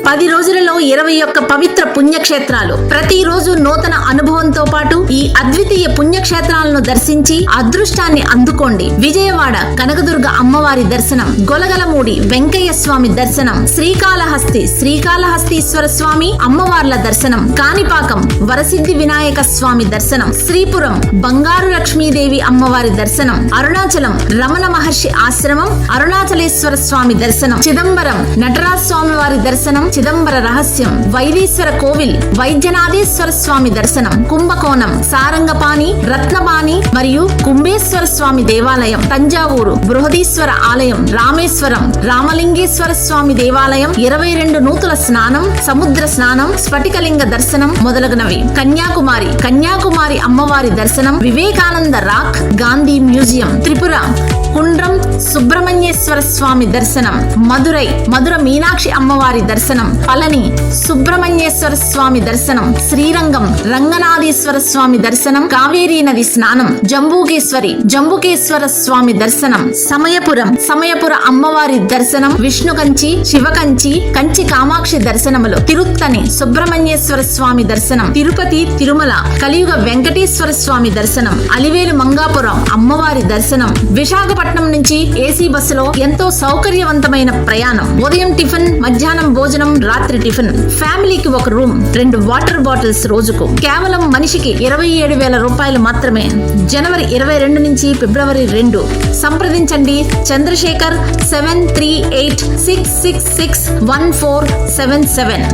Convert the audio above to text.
10 రోజులలో 21 పవిత్ర పుణ్యక్షేత్రాలు. ప్రతిరోజు నూతన అనుభవంతో పాటు ఈ అద్వితీయ పుణ్యక్షేత్రాలను దర్శించి అదృష్టాన్ని అందుకోండి. విజయవాడ కనకదుర్గ అమ్మవారి దర్శనం, గొలగలమూడి వెంకయ్య స్వామి దర్శనం, శ్రీకాళహస్తీశ్వర స్వామి అమ్మవార్ల దర్శనం, కాణిపాకం వరసిద్ధి వినాయక స్వామి దర్శనం, శ్రీపురం బంగారు లక్ష్మీదేవి అమ్మవారి దర్శనం, అరుణాచలం రమణ మహర్షి ఆశ్రమం అరుణాచలేశ్వర స్వామి దర్శనం, చిదంబరం నటరాజ స్వామి వారి దర్శనం, చిదంబర రహస్యం, వైదీశ్వర కోవిల్ వైద్యనాథేశ్వర స్వామి దర్శనం, కుంభకోణం సారంగపాణి రత్నపాణి మరియు కుంభేశ్వర స్వామి దేవాలయం, తంజావూరు బృహదీశ్వర ఆలయం, రామేశ్వరం రామలింగేశ్వర స్వామి దేవాలయం, 22 నూతుల స్నానం, సముద్ర స్నానం, స్ఫటికలింగ దర్శనం మొదలగునవి. కన్యాకుమారి అమ్మవారి దర్శనం, వివేకానంద రాక్ గాంధీ మ్యూజియం, త్రిపుర కుండ్రం సుబ్రహ్మణ్యేశ్వర స్వామి దర్శనం, మధుర మీనాక్షి అమ్మవారి దర్శనం, పళని సుబ్రహ్మణ్యేశ్వర స్వామి దర్శనం, శ్రీరంగం రంగనాథేశ్వర స్వామి దర్శనం, కావేరీ నది స్నానం, జంబుకేశ్వర స్వామి దర్శనం, సమయపుర అమ్మవారి దర్శనం, విష్ణుకంచి శివకంచి కంచి కామాక్షి దర్శనములు, తిరుత్తని సుబ్రహ్మణ్యేశ్వర స్వామి దర్శనం, తిరుపతి తిరుమల కలియుగ వెంకటేశ్వర స్వామి దర్శనం, అలివేలు మంగాపురం అమ్మవారి దర్శనం. విశాఖపట్నం నుంచి ఏసీ బస్సులో ఎంతో సౌకర్యవంతమైన ప్రయాణం. ఉదయం టిఫిన్, మధ్యాహ్నం భోజనం, రాత్రి టిఫిన్. ఫ్యామిలీకి ఒక రూమ్, 2 వాటర్ బాటిల్స్ రోజుకు. కేవలం మనిషికి 27,000 రూపాయలు మాత్రమే. జనవరి 22 నుంచి ఫిబ్రవరి 2. సంప్రదించండి చంద్రశేఖర్ 7386661477.